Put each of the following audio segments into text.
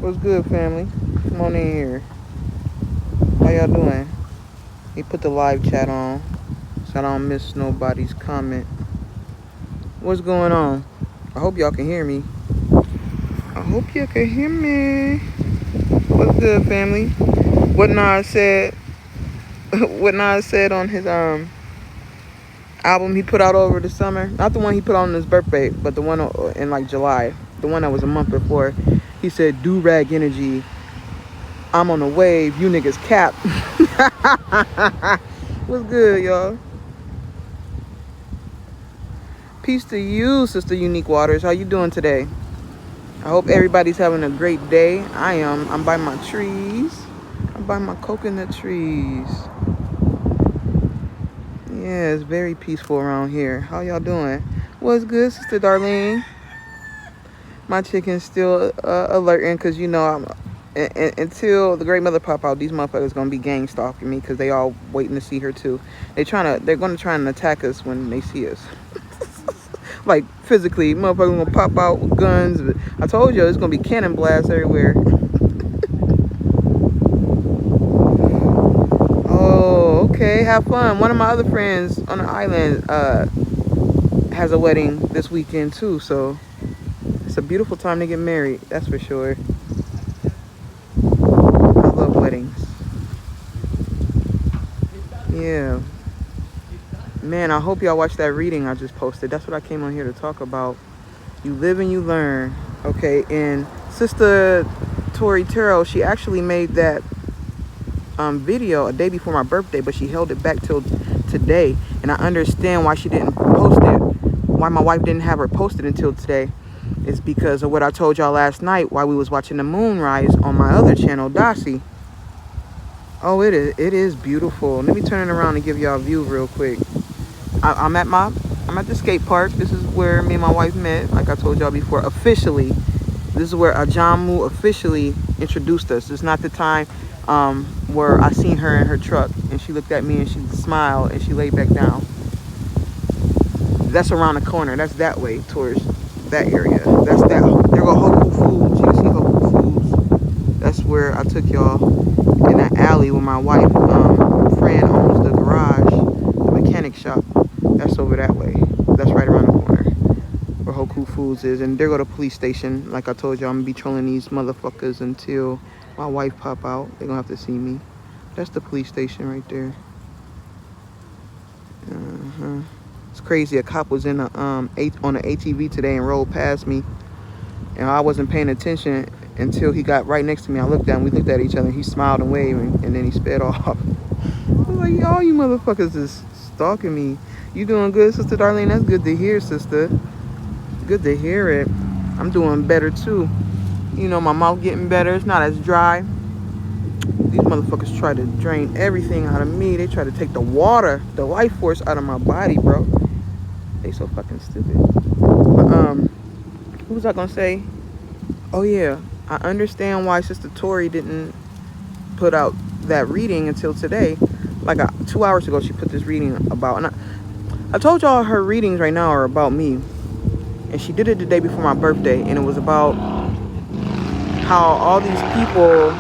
What's good, family? Come on in here. How y'all doing? He put the live chat on so I don't miss nobody's comment. What's going on? I hope y'all can hear me. I hope you can hear me. What's good, family? What Nas said what Nas said on his album he put out over the summer. Not the one he put on his birthday, but the one in like July. The one that was a month before. He said, "Do-rag energy. I'm on the wave. You niggas cap." What's good, y'all? Peace to you, Sister Unique Waters. How you doing today? I hope everybody's having a great day. I am. I'm by my trees. I'm by my coconut trees. Yeah, it's very peaceful around here. How y'all doing? What's good, Sister Darlene? My chicken's still alerting because, you know, until the great mother pop out, these motherfuckers gonna be gang stalking me because they all waiting to see her too. They're gonna try and attack us when they see us. Like physically, motherfuckers gonna pop out with guns. I told you it's gonna be cannon blasts everywhere. Oh, okay, have fun. One of my other friends on the island has a wedding this weekend too, so it's a beautiful time to get married, that's for sure. I love weddings. Yeah. Man, I hope y'all watched that reading I just posted. That's what I came on here to talk about. You live and you learn. Okay, and Sister Tori Terrell, she actually made that video a day before my birthday, but she held it back till today. And I understand why she didn't post it, why my wife didn't have her posted until today. It's because of what I told y'all last night while we was watching the moon rise on my other channel, Dasi. Oh, it is beautiful. Let me turn it around and give y'all a view real quick. I'm at the skate park. This is where me and my wife met, like I told y'all before, officially. This is where Ajamu officially introduced us. It's not the time where I seen her in her truck and she looked at me and she smiled and she laid back down. That's around the corner. That's that way towards that area. That's that. There go Hoku Foods. You can see Hoku Foods. That's where I took y'all in that alley where my wife friend owns the garage, the mechanic shop. That's over that way. That's right around the corner where Hoku Foods is. And there go the police station. Like I told y'all, I'm gonna be trolling these motherfuckers until my wife pop out. They're gonna have to see me. That's the police station right there. It's crazy. A cop was in on the ATV today and rolled past me, and I wasn't paying attention until he got right next to me. I looked down. We looked at each other. He smiled and waved, and then he sped off. I was like, y'all, you motherfuckers is stalking me. You doing good, Sister Darlene? That's good to hear, sister. Good to hear it. I'm doing better too. You know, my mouth getting better. It's not as dry. These motherfuckers try to drain everything out of me. They try to take the water, the life force out of my body, bro. They so fucking stupid. But what was I gonna say? Oh yeah, I understand why Sister Tori didn't put out that reading until today. Like 2 hours ago, she put this reading about, and I told y'all her readings right now are about me. And she did it the day before my birthday, and it was about how all these people.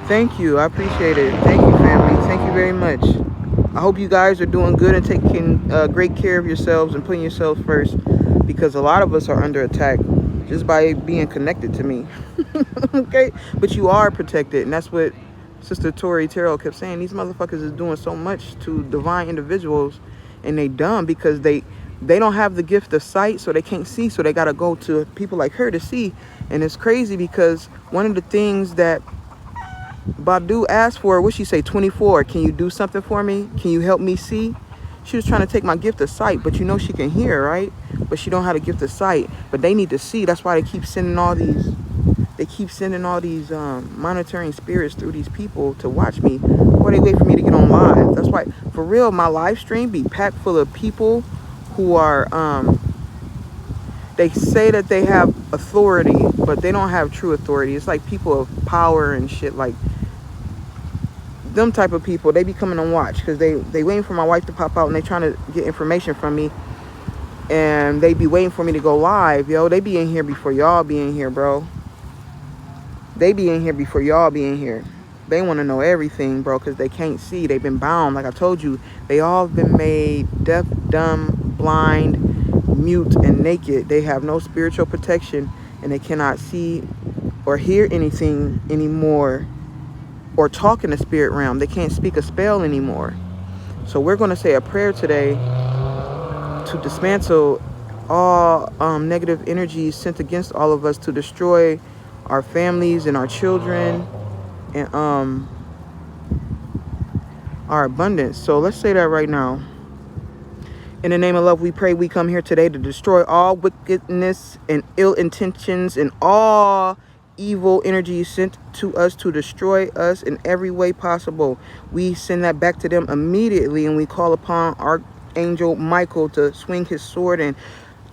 Thank you, I appreciate it. Thank you, family. Thank you very much. I hope you guys are doing good and taking great care of yourselves and putting yourselves first, because a lot of us are under attack just by being connected to me. Okay, but you are protected, and that's what Sister Tori Terrell kept saying. These motherfuckers is doing so much to divine individuals, and they dumb because they don't have the gift of sight, so they can't see, so they gotta go to people like her to see. And it's crazy because one of the things that Badu asked for, what she say, 24, can you do something for me? Can you help me see? She was trying to take my gift of sight, but you know she can hear, right? But she don't have a gift of sight, but they need to see. That's why they keep sending all these monitoring spirits through these people to watch me, or they wait for me to get on live. That's why, for real, my live stream be packed full of people who are they say that they have authority, but they don't have true authority. It's like people of power and shit. Like them type of people, they be coming on watch because they waiting for my wife to pop out and they trying to get information from me, and they be waiting for me to go live. Yo, they be in here before y'all be in here, bro. They be in here before y'all be in here. They want to know everything, bro, because they can't see. They've been bound. Like I told you, they all have been made deaf, dumb, blind, mute, and naked. They have no spiritual protection, and they cannot see or hear anything anymore or talk in the spirit realm. They can't speak a spell anymore. So we're going to say a prayer today to dismantle all negative energies sent against all of us to destroy our families and our children and our abundance. So let's say that right now. In the name of love, we pray. We come here today to destroy all wickedness and ill intentions and all evil energies sent to us to destroy us in every way possible. We send that back to them immediately, and we call upon Archangel Michael to swing his sword and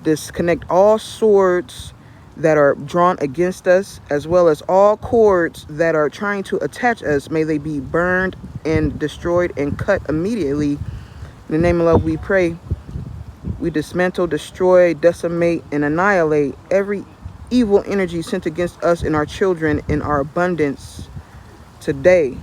disconnect all swords that are drawn against us, as well as all cords that are trying to attach us. May they be burned and destroyed and cut immediately. In the name of love, we pray. We dismantle, destroy, decimate, and annihilate every evil energy sent against us and our children in our abundance today.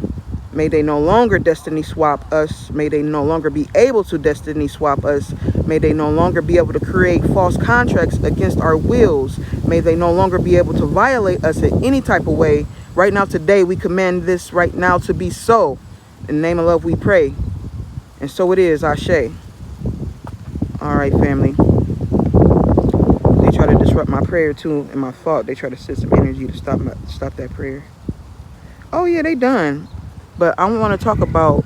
May they no longer destiny swap us. May they no longer be able to destiny swap us. May they no longer be able to create false contracts against our wills. May they no longer be able to violate us in any type of way. Right now, today, we command this right now to be so. In the name of love, we pray. And so it is, Ashe. All right, family. They try to disrupt my prayer too and my thought. They try to send some energy to stop that prayer. Oh yeah, they done. But I want to talk about,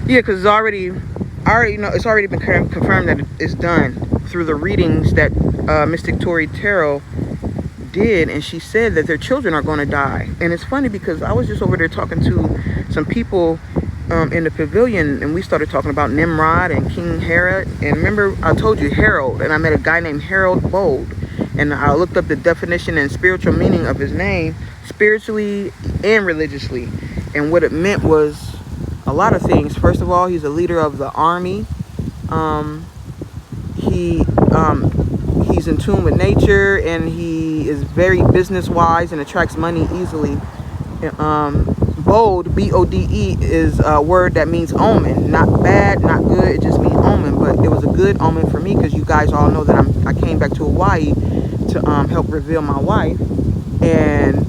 yeah, because it's already know it's already been confirmed that it's done through the readings that Mystic Tori Tarot did, and she said that their children are going to die. And it's funny because I was just over there talking to some people in the pavilion, and we started talking about Nimrod and King Herod. And remember, I told you Harold, and I met a guy named Harold Bold, and I looked up the definition and spiritual meaning of his name, spiritually and religiously. And what it meant was a lot of things. First of all, he's a leader of the army. He's in tune with nature, and he is very business wise and attracts money easily. Bold, B-O-D-E, is a word that means omen. Not bad, not good, it just means omen. But it was a good omen for me because you guys all know that I came back to Hawaii to help reveal my wife and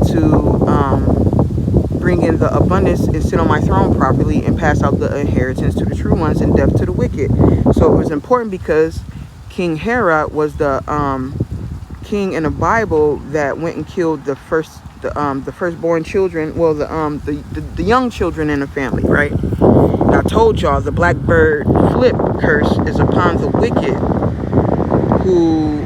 to bring in the abundance and sit on my throne properly and pass out the inheritance to the true ones and death to the wicked. So it was important because King Herod was the king in the Bible that went and killed the firstborn children, well, the young children in the family, right? And I told y'all the blackbird flip curse is upon the wicked who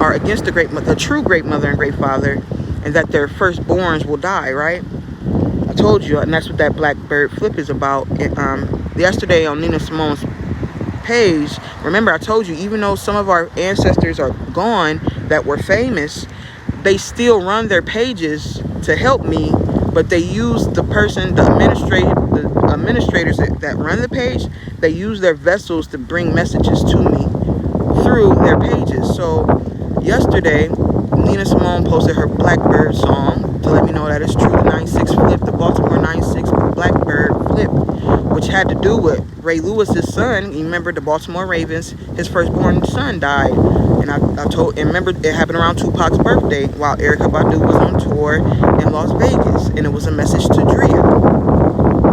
are against the true great mother and great father, and that their firstborns will die, right? I told you, and that's what that blackbird flip is about. Yesterday on Nina Simone's page, remember I told you, even though some of our ancestors are gone that were famous, they still run their pages to help me, but they use the administrators that run the page, they use their vessels to bring messages to me through their pages. So yesterday, Nina Simone posted her Blackbird song to let me know that it's true. The 96 flip, the Baltimore 96 Blackbird flip, which had to do with Ray Lewis's son. You remember the Baltimore Ravens, his firstborn son died. And I remember it happened around Tupac's birthday while Erykah Badu was on tour in Las Vegas. And it was a message to Drea,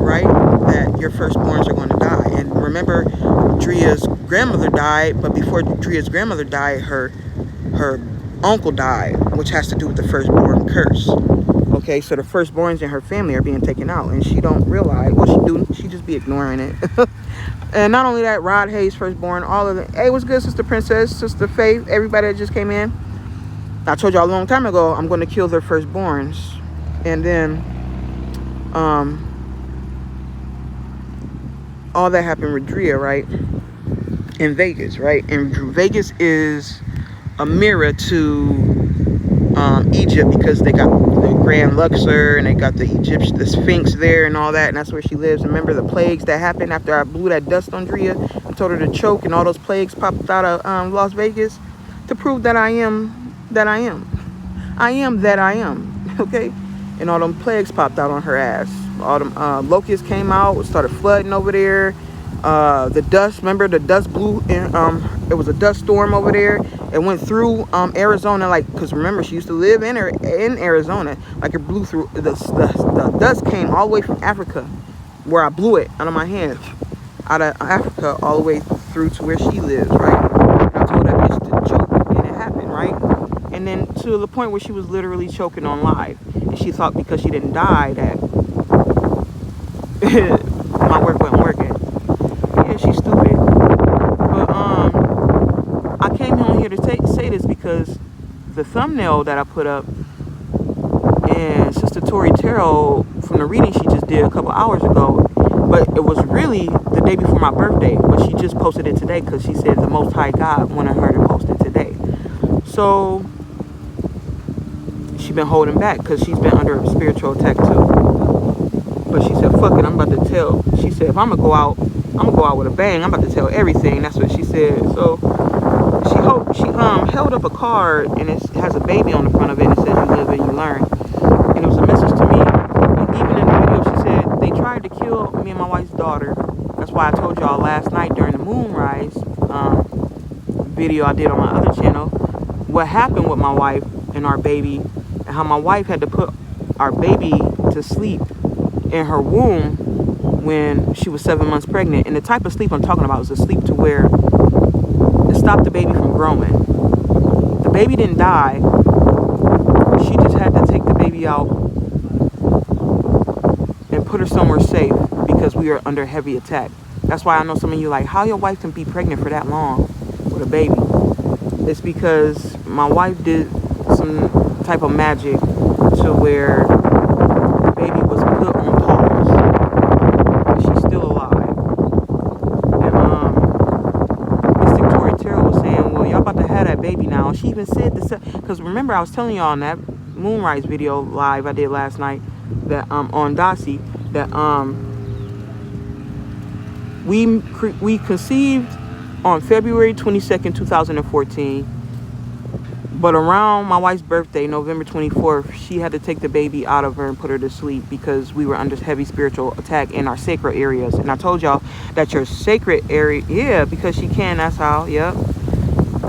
right? That your firstborns are going to die. And remember, Drea's grandmother died, but before Drea's grandmother died, her uncle died, which has to do with the firstborn curse. Okay, so the firstborns in her family are being taken out, and she don't realize what she do. She just be ignoring it. And not only that, Rod Hayes firstborn, all of them. Hey, what's good, Sister Princess, Sister Faith, everybody that just came in. I told y'all a long time ago I'm going to kill their firstborns. And then all that happened with Drea, right? In Vegas, right? And Vegas is a mirror to Egypt, because they got the Grand Luxor and they got the Sphinx there and all that, and that's where she lives. Remember the plagues that happened after I blew that dust on Drea and told her to choke, and all those plagues popped out of Las Vegas to prove that I am I am that I am, okay? And all them plagues popped out on her ass. All them locusts came out, started flooding over there. The dust, remember the dust blew in, it was a dust storm over there. It went through Arizona, like, because remember, she used to live in Arizona. Like, it blew through, the dust came all the way from Africa, where I blew it out of my hand. Out of Africa, all the way through to where she lives, right? And I told that bitch to choke, and it happened, right? And then to the point where she was literally choking on live. And she thought because she didn't die that my work wasn't working. Yeah, she's stupid. But I came on here to say this because the thumbnail that I put up, and Sister Tori Terrell from the reading she just did a couple hours ago, but it was really the day before my birthday, but she just posted it today because she said the Most High God wanted her to post it today. So she been holding back because she's been under a spiritual attack too. But she said, fuck it, I'm about to tell. She said, if I'm gonna go out with a bang. I'm about to tell everything. That's what she said. So she held up a card, and it has a baby on the front of it, and it says you live and you learn. And it was a message to me. And even in the video, she said they tried to kill me and my wife's daughter. That's why I told y'all last night during the moonrise video I did on my other channel what happened with my wife and our baby, and how my wife had to put our baby to sleep in her womb when she was 7 months pregnant. And the type of sleep I'm talking about is a sleep to where it stopped the baby from growing. The baby didn't die. She just had to take the baby out and put her somewhere safe because we are under heavy attack. That's why I know some of you like, how your wife can be pregnant for that long with a baby. It's because my wife did some type of magic to where the baby was put on pause, but she's still alive. And Mystic Tori Terrell was saying, well, y'all about to have that baby now. She even said this because remember I was telling y'all in that moonrise video live I did last night that on Dasi that we conceived on February 22nd, 2014. But around my wife's birthday, November 24th, she had to take the baby out of her and put her to sleep because we were under heavy spiritual attack in our sacred areas. And I told y'all that your sacred area, yeah, because she can, that's how, yep.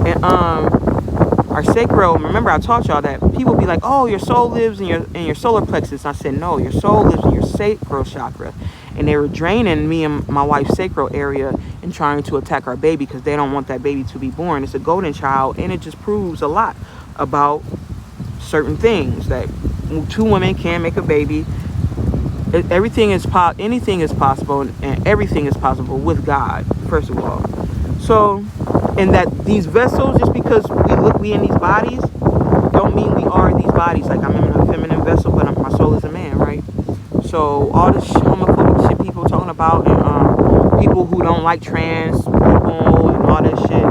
And our sacral, remember I taught y'all that people be like, oh, your soul lives in your solar plexus. I said, no, your soul lives in your sacral chakra. And they were draining me and my wife's sacral area and trying to attack our baby because they don't want that baby to be born. It's a golden child, and it just proves a lot about certain things, that two women can make a baby. Anything is possible, and everything is possible with God, first of all. So, and that these vessels, just because we in these bodies, don't mean we are these bodies. Like, I'm in a feminine vessel, but my soul is a man, right? So all this homophobic shit people talking about, and people who don't like trans people and all this shit,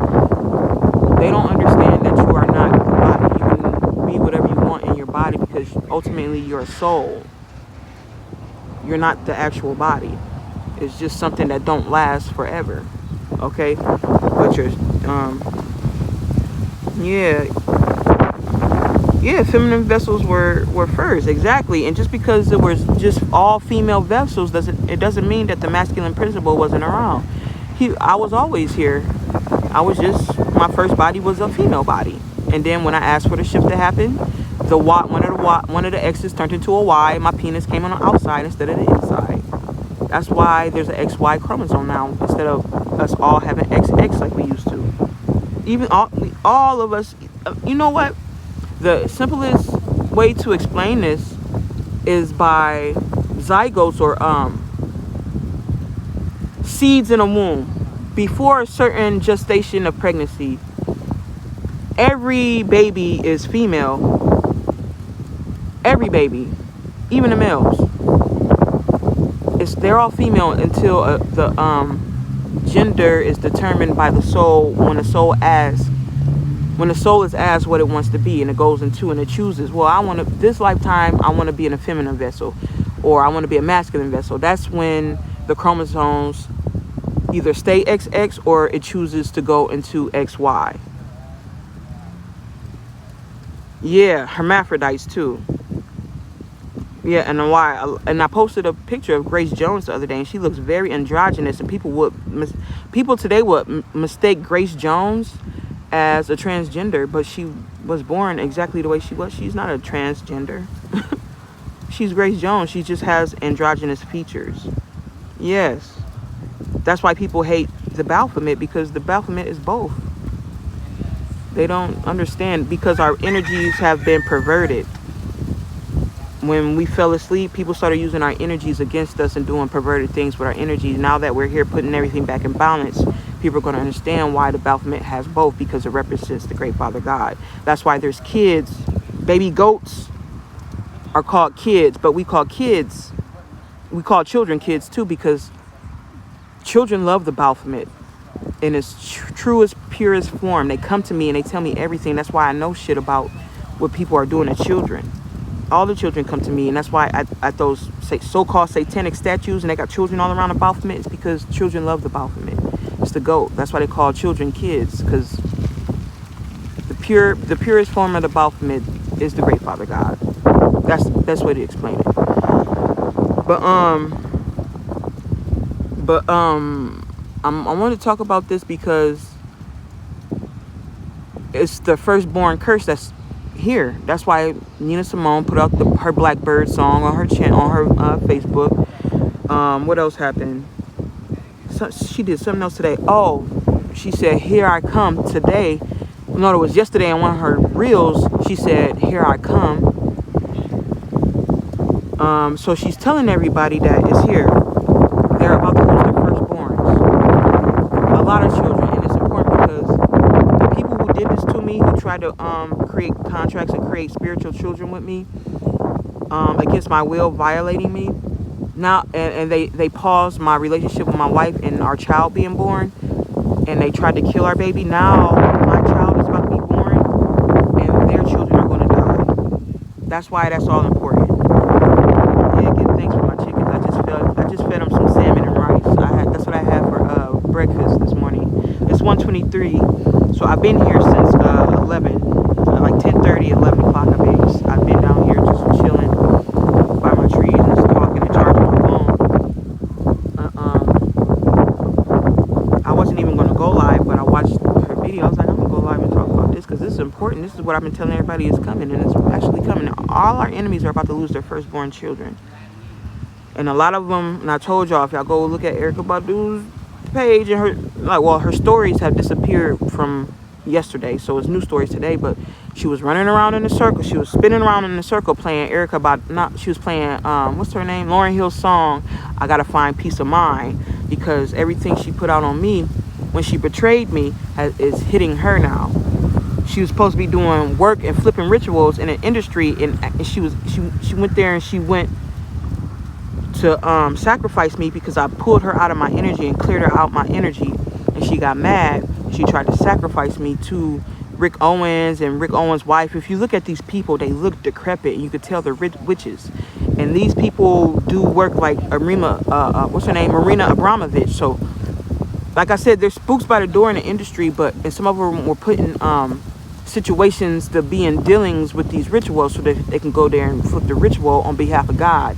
they don't understand that you are not the body. You can be whatever you want in your body because ultimately you're a soul. You're not the actual body. It's just something that don't last forever. Okay? But you're, yeah, feminine vessels were first, exactly. And just because it was just all female vessels doesn't mean that the masculine principle wasn't around. I was always here. My first body was a female body. And then when I asked for the shift to happen, one of the X's turned into a Y. My penis came on the outside instead of the inside. That's why there's an XY chromosome now instead of us all having XX like we used to. Even all of us, you know what? The simplest way to explain this is by zygotes or seeds in a womb. Before a certain gestation of pregnancy, every baby is female. Every baby, even the males. They're all female until the gender is determined by the soul. When the soul is asked what it wants to be, and it goes into and it chooses, well, this lifetime I want to be in a feminine vessel, or I want to be a masculine vessel. That's when the chromosomes either stay XX or it chooses to go into XY. Yeah, hermaphrodites too. Yeah, and I posted a picture of Grace Jones the other day, and she looks very androgynous, and people today would mistake Grace Jones as a transgender, but she was born exactly the way she was. She's not a transgender. She's Grace Jones. She just has androgynous features. Yes. That's why people hate the Baphomet, because the Baphomet is both. They don't understand, because our energies have been perverted. When we fell asleep, people started using our energies against us and doing perverted things with our energies. Now that we're here putting everything back in balance, people are going to understand why the Baphomet has both, because it represents the great Father God. That's why there's kids. Baby goats are called kids, but we call children kids too, because children love the Baphomet in its truest, purest form. They come to me and they tell me everything. That's why I know shit about what people are doing to children. All the children come to me, and that's why at those so-called satanic statues, and they got children all around the Baphomet, it's because children love the Baphomet. It's the goat. That's why they call children kids, because the purest form of the Baphomet is the great Father God. That's the best way to explain it. I want to talk about this because it's the firstborn curse that's here. That's why Nina Simone put out her Blackbird song on her channel, on her Facebook. What else happened? She did something else today. Oh, she said, "Here I come today." No, it was yesterday on one of her reels. She said, "Here I come." So she's telling everybody that it's here. They're about to lose their firstborns. A lot of children, and it's important because the people who did this to me, who tried to create contracts and create spiritual children with me, against my will, violating me, now and they paused my relationship with my wife and our child being born, and they tried to kill our baby. Now my child is about to be born, and their children are going to die. That's why that's all important. Yeah, give thanks for my chickens. I just fed them some salmon and rice. That's what I had for breakfast this morning. It's 1:23, so I've been here since 11, like 10:30, 11 o'clock. I've been down here just chilling by my trees and just talking and charging my phone. I wasn't even going to go live, but I watched her video. I was like, I'm going to go live and talk about this because this is important. This is what I've been telling everybody is coming, and it's actually coming. All our enemies are about to lose their firstborn children. And a lot of them, and I told y'all, if y'all go look at Erykah Badu's page, and her stories have disappeared from yesterday, so it's new stories today. But she was running around in a circle. She was spinning around in a circle playing she was playing what's her name, Lauryn Hill's song, "I Gotta Find Peace of Mind," because everything she put out on me when she betrayed me is hitting her now. She was supposed to be doing work and flipping rituals in an industry, and she went there and she went to sacrifice me because I pulled her out of my energy and cleared her out my energy, and she got mad. She tried to sacrifice me to Rick Owens and Rick Owens' wife. If you look at these people, they look decrepit, and you could tell they're witches. And these people do work like Marina Abramovich. So, like I said, there's spooks by the door in the industry, and some of them were put in situations to be in dealings with these rituals so that they can go there and flip the ritual on behalf of God.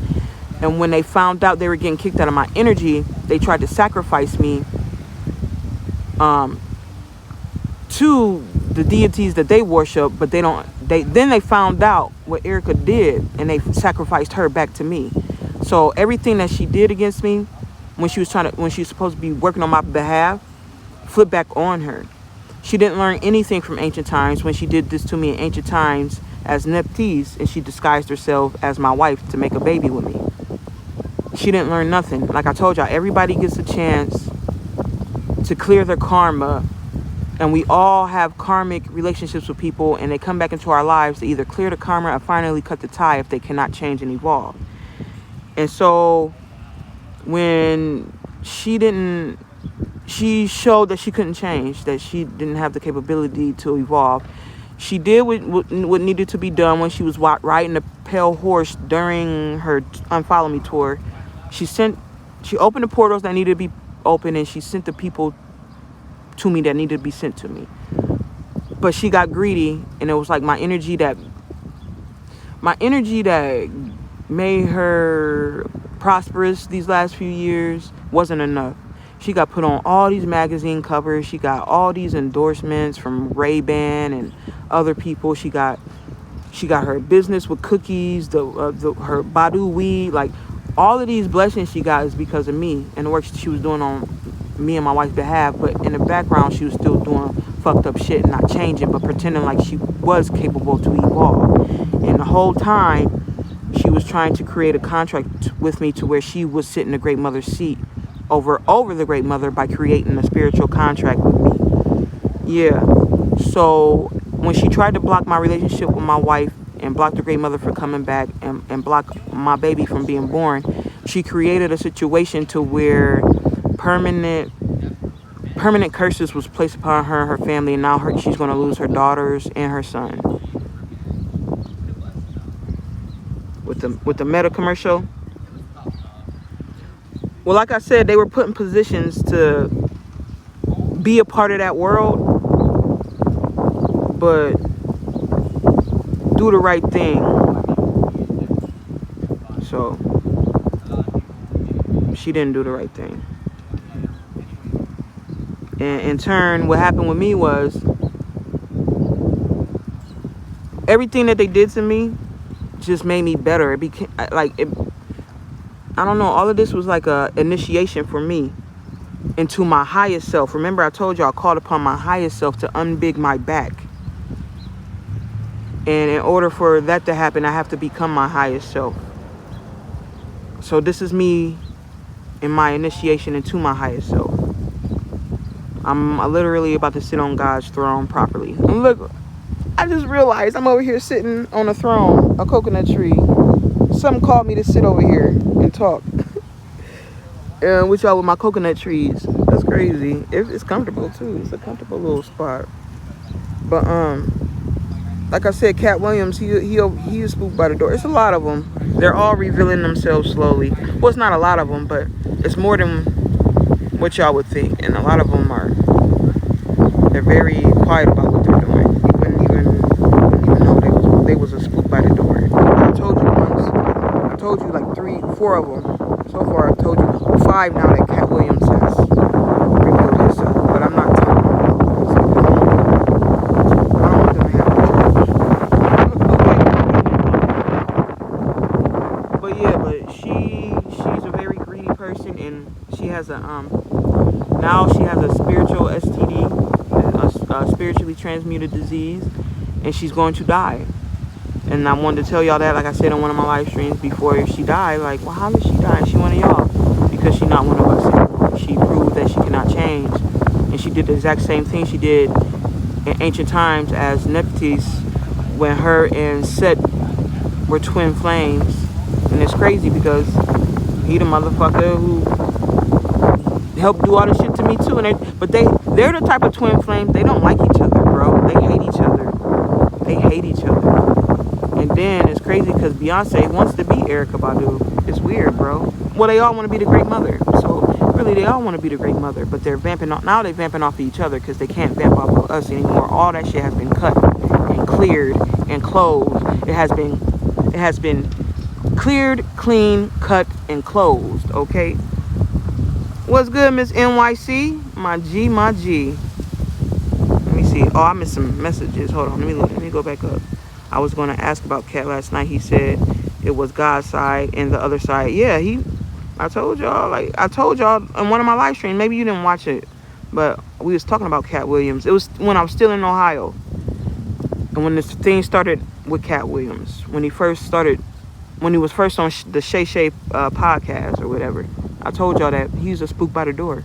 And when they found out they were getting kicked out of my energy, they tried to sacrifice me to the deities that they worship, but then they found out what Erykah did, and they sacrificed her back to me. So everything that she did against me when she was supposed to be working on my behalf, flipped back on her. She didn't learn anything from ancient times when she did this to me in ancient times as Neptys, and she disguised herself as my wife to make a baby with me. She didn't learn nothing. Like I told y'all, everybody gets a chance to clear their karma, and we all have karmic relationships with people, and they come back into our lives to either clear the karma or finally cut the tie if they cannot change and evolve. And so when she showed that she couldn't change, that she didn't have the capability to evolve. She did what needed to be done when she was riding the pale horse during her Unfollow Me tour. She opened the portals that needed to be open, and she sent the people to me that needed to be sent to me. But she got greedy, and it was like my energy that my energy that made her prosperous these last few years wasn't enough. She got put on all these magazine covers. She got all these endorsements from Ray-Ban and other people. She got her business with cookies, her Badu weed, like all of these blessings she got is because of me and the work she was doing on me and my wife's behalf. But in the background, she was still doing fucked up shit and not changing, but pretending like she was capable to evolve. And the whole time, she was trying to create a contract with me to where she would sit in the great mother's seat over the great mother by creating a spiritual contract with me. Yeah. So when she tried to block my relationship with my wife and block the great mother from coming back and block my baby from being born, she created a situation to where permanent curses was placed upon her and her family, and now she's going to lose her daughters and her son. With the Meta commercial. Well, like I said, they were put in positions to be a part of that world, but do the right thing. So she didn't do the right thing. And in turn, what happened with me was everything that they did to me just made me better. It became like I don't know, all of this was like a initiation for me into my highest self. Remember, I told you I called upon my highest self to unbig my back. And in order for that to happen, I have to become my highest self. So this is me in my initiation into my highest self. I'm literally about to sit on God's throne properly. And look, I just realized I'm over here sitting on a throne, a coconut tree. Something called me to sit over here and talk with y'all with my coconut trees. That's crazy. It's comfortable too. It's a comfortable little spot. But like I said, Cat Williams, he is spooked by the door. It's a lot of them. They're all revealing themselves slowly. Well, it's not a lot of them, but it's more than what y'all would think. And a lot of them they're very quiet about what they're doing. Even though they was a spook by the door. I told you once. I told you like 3, 4 of them. So far, I've told you 5 now that Cat Williams has revealed himself. But I'm not telling you. I don't want them to have. Okay. But yeah, but she's a very greedy person, and she has now she has a spiritual STD, a spiritually transmuted disease, and she's going to die. And I wanted to tell y'all that, like I said on one of my live streams before she died, like, well, how did she die? And she one of y'all. Because she's not one of us anymore. She proved that she cannot change. And she did the exact same thing she did in ancient times as Nephthys, when her and Set were twin flames. And it's crazy because he the motherfucker who helped do all this shit to me too. But they're the type of twin flames, they don't like each other, bro. They hate each other. They hate each other. And then it's crazy because Beyonce wants to be Erykah Badu. It's weird, bro. Well, they all want to be the great mother. So really, they all want to be the great mother. But they're vamping off. Now they're vamping off each other because they can't vamp off of us anymore. All that shit has been cut and cleared and closed. It has been cleared, clean, cut, and closed. Okay. What's good, Miss NYC? My G. Let me see. Oh, I missed some messages. Hold on. Let me go back up. I was going to ask about Cat last night. He said it was God's side and the other side. Yeah, I told y'all in one of my live streams. Maybe you didn't watch it, but we was talking about Cat Williams. It was when I was still in Ohio. And when this thing started with Cat Williams, when he was first on the Shay Shay podcast or whatever, I told y'all that he's a spook by the door.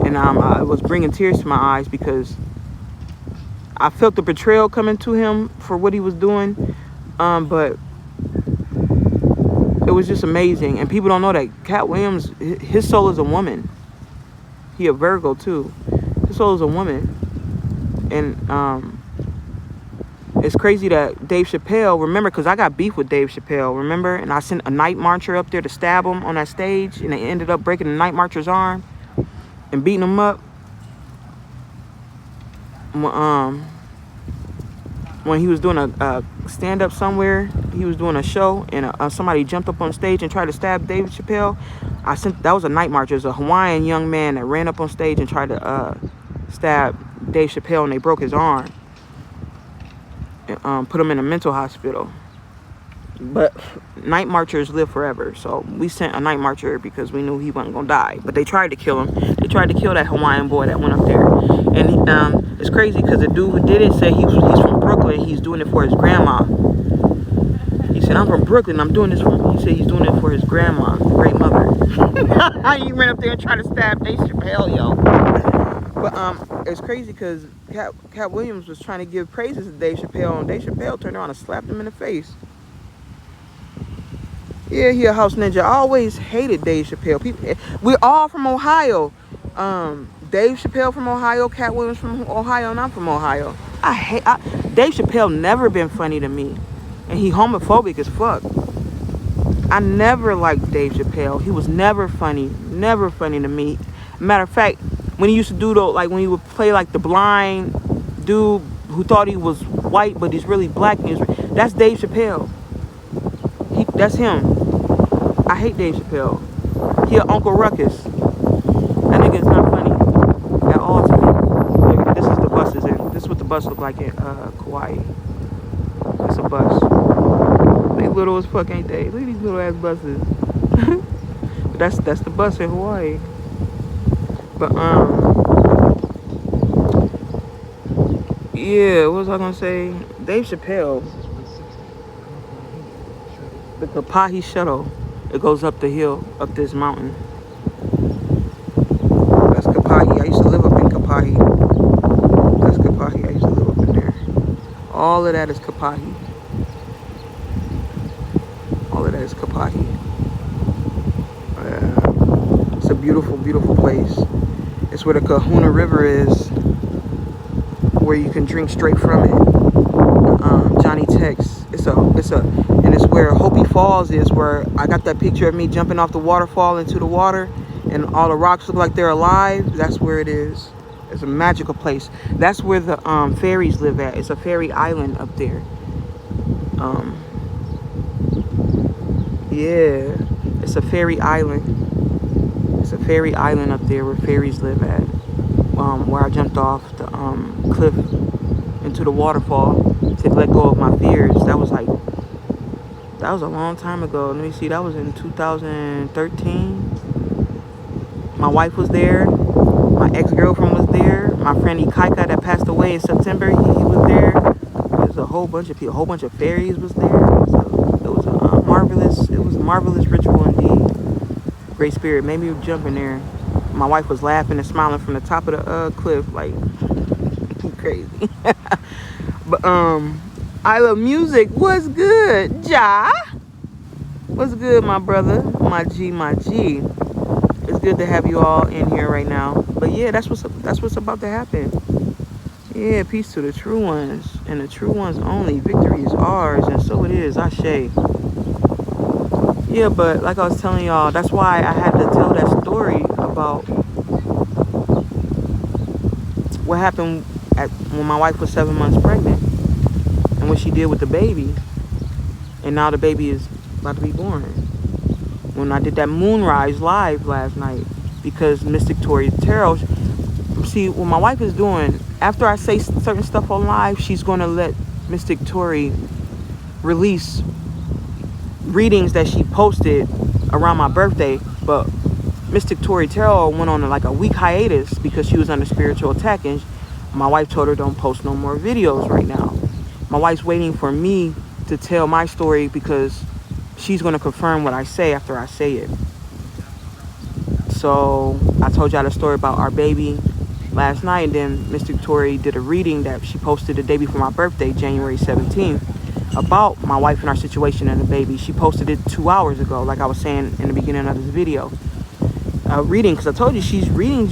And I was bringing tears to my eyes because I felt the betrayal coming to him for what he was doing. But it was just amazing. And people don't know that Cat Williams, his soul is a woman. He a Virgo too. His soul is a woman. And it's crazy that Dave Chappelle, remember, because I got beef with Dave Chappelle, remember? And I sent a night marcher up there to stab him on that stage, and they ended up breaking the night marcher's arm and beating him up. when he was doing a stand-up somewhere. He was doing a show, and somebody jumped up on stage and tried to stab David Chappelle. That was a night march. It was a Hawaiian young man that ran up on stage and tried to stab Dave Chappelle, and they broke his arm and put him in a mental hospital. But night marchers live forever, so we sent a night marcher because we knew he wasn't gonna die. But they tried to kill him. They tried to kill that Hawaiian boy that went up there. And it's crazy because the dude who did it said he's from Brooklyn. He's doing it for his grandma. He said, I'm from Brooklyn. I'm doing this for. He said he's doing it for his grandma, great mother. He ran up there and tried to stab Dave Chappelle, yo. But it's crazy because Cat Williams was trying to give praises to Dave Chappelle, and Dave Chappelle turned around and slapped him in the face. Yeah, he a house ninja. I always hated Dave Chappelle. We're all from Ohio. Dave Chappelle from Ohio, Cat Williams from Ohio, and I'm from Ohio. Dave Chappelle never been funny to me, and he homophobic as fuck. I never liked Dave Chappelle. He was never funny to me. Matter of fact, when he used to do when he would play like the blind dude who thought he was white but he's really black, that's Dave Chappelle. That's him. I hate Dave Chappelle. He a Uncle Ruckus. That nigga is not funny at all to me. Look, this is the buses in. This is what the bus look like in Kauai. It's a bus. They little as fuck, ain't they? Look at these little ass buses. But that's the bus in Hawaii. But yeah, what was I gonna say? Dave Chappelle. The Kapahi shuttle. It goes up the hill, up this mountain. That's Kapahi. I used to live up in Kapahi. That's Kapahi. I used to live up in there. All of that is Kapahi. All of that is Kapahi. It's a beautiful, beautiful place. It's where the Kahuna River is, where you can drink straight from it. Johnny Tex. And it's where Hopi Falls is, where I got that picture of me jumping off the waterfall into the water, and all the rocks look like they're alive. That's where it is. It's a magical place. That's where the fairies live at. It's a fairy island up there. Yeah, it's a fairy island. It's a fairy island up there where fairies live at. Where I jumped off the cliff into the waterfall to let go of my fears. That was a long time ago. Let me see, that was in 2013. My wife was there. My ex-girlfriend was there. My friend Ikaika that passed away in September, he was there. There's a whole bunch of people, a whole bunch of fairies was there. It was a marvelous ritual indeed. Great Spirit made me jump in there. My wife was laughing and smiling from the top of the cliff, like crazy. But I Love Music. What's good, Ja? What's good, my brother? My G. It's good to have you all in here right now. But yeah, that's what's about to happen. Yeah, peace to the true ones and the true ones only. Victory is ours, and so it is. Ashe. Yeah, but like I was telling y'all, that's why I had to tell that story about what happened when my wife was 7 months pregnant and what she did with the baby. And now the baby is about to be born. When I did that Moonrise live last night, because Mystic Tori Tarot, see, what my wife is doing, after I say certain stuff on live, she's going to let Mystic Tori release readings that she posted around my birthday. But Mystic Tori Tarot went on like a week hiatus because she was under spiritual attack, and my wife told her don't post no more videos right now. My wife's waiting for me to tell my story because she's going to confirm what I say after I say it. So I told y'all the story about our baby last night, and then Mystic Tori did a reading that she posted the day before my birthday, January 17th, about my wife and our situation and the baby. She posted it 2 hours ago, like I was saying in the beginning of this video. Reading, because I told you she's reading.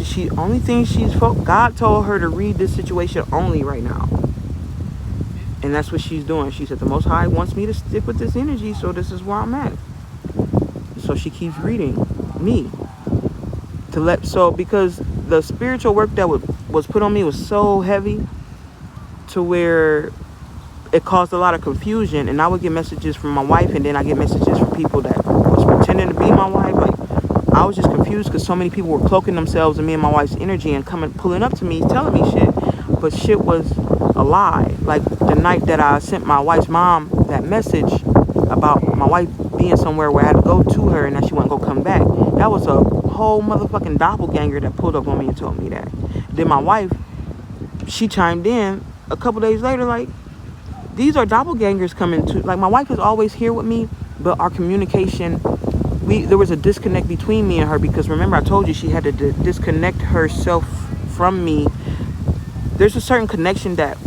God told her to read this situation only right now, and that's what she's doing. She said the Most High wants me to stick with this energy, so this is where I'm at. So she keeps reading me because the spiritual work that was put on me was so heavy to where it caused a lot of confusion. And I would get messages from my wife, and then I get messages from people that was pretending to be my wife. Like, I was just confused because so many people were cloaking themselves in me and my wife's energy and pulling up to me, telling me shit. But shit was a lie. Like, the night that I sent my wife's mom that message about my wife being somewhere where I had to go to her and that she wasn't gonna come back, that was a whole motherfucking doppelganger that pulled up on me and told me that. Then my wife, she chimed in a couple days later, like, these are doppelgangers coming to, like, my wife is always here with me, but our communication, there was a disconnect between me and her, because remember I told you she had to disconnect herself from me. There's a certain connection that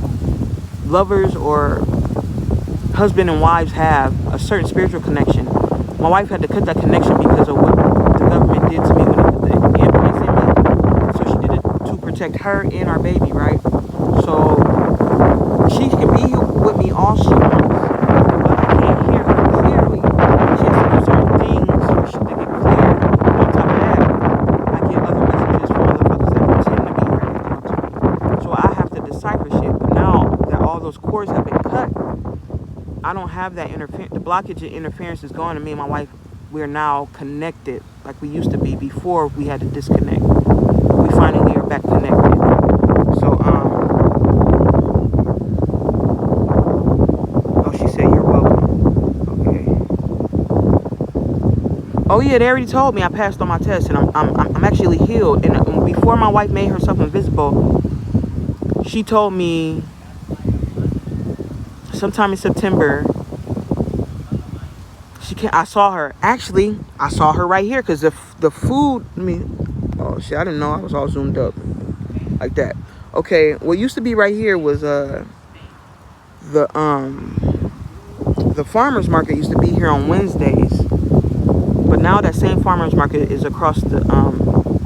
lovers or husband and wives have, a certain spiritual connection. My wife had to cut that connection because of what the government did to me when they put the implants in me. So she did it to protect her and our baby, right? So she can be here with me all she wants, but I can't hear her clearly. She has to do certain things for shit to get clear. On top of that, I get other messages from motherfuckers that pretend to be here that come up to me. So I have to decipher shit. But now that all those cords have been cut, I don't have that interference. The blockage and interference is gone, and me and my wife, we're now connected like we used to be before we had to disconnect. We finally are back connected. So, oh, she said you're welcome. Okay. Oh yeah, they already told me I passed on my test, and I'm actually healed. And before my wife made herself invisible, she told me sometime in September. I saw her. Actually, I saw her right here because the food. Oh shit! I didn't know I was all zoomed up like that. Okay, what used to be right here was the farmers market used to be here on Wednesdays, but now that same farmers market is across the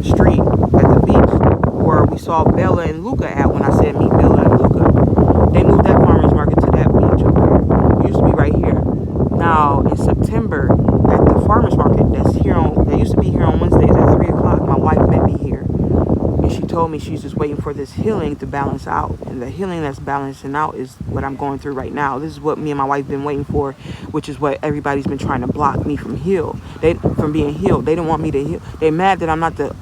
street at the beach where we saw Bella and Luca at when I said meet Bella and Luca. They moved that farmers market to that beach over there. It used to be right here. Now in September at the farmers market that used to be here on Wednesdays at 3 o'clock, my wife met me here, and she told me she's just waiting for this healing to balance out, and the healing that's balancing out is what I'm going through right now. This is what me and my wife been waiting for, which is what everybody's been trying to block me from from being healed. They don't want me to heal. They're mad that I'm not the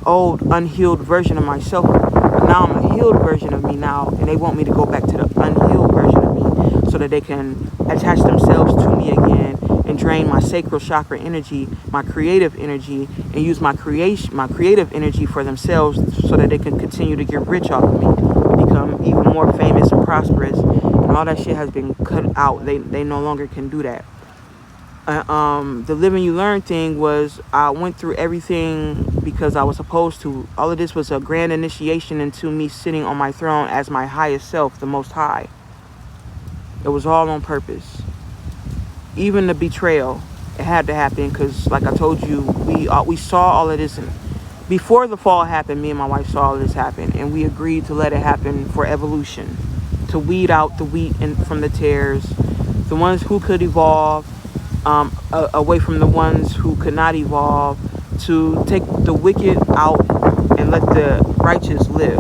old unhealed version of myself, but now I'm a healed version of me now, and they want me to go back to the unhealed version of me so that they can attach themselves to me again and drain my sacral chakra energy, my creative energy, and use my creative energy for themselves so that they can continue to get rich off of me, become even more famous and prosperous. And all that shit has been cut out. They no longer can do that. The Live and You Learn thing was, I went through everything because I was supposed to. All of this was a grand initiation into me sitting on my throne as my highest self, the Most High. It was all on purpose. Even the betrayal, it had to happen because, like I told you, we saw all of this. And before the fall happened, me and my wife saw all of this happen, and we agreed to let it happen for evolution, to weed out the wheat from the tares, the ones who could evolve, away from the ones who could not evolve, to take the wicked out and let the righteous live.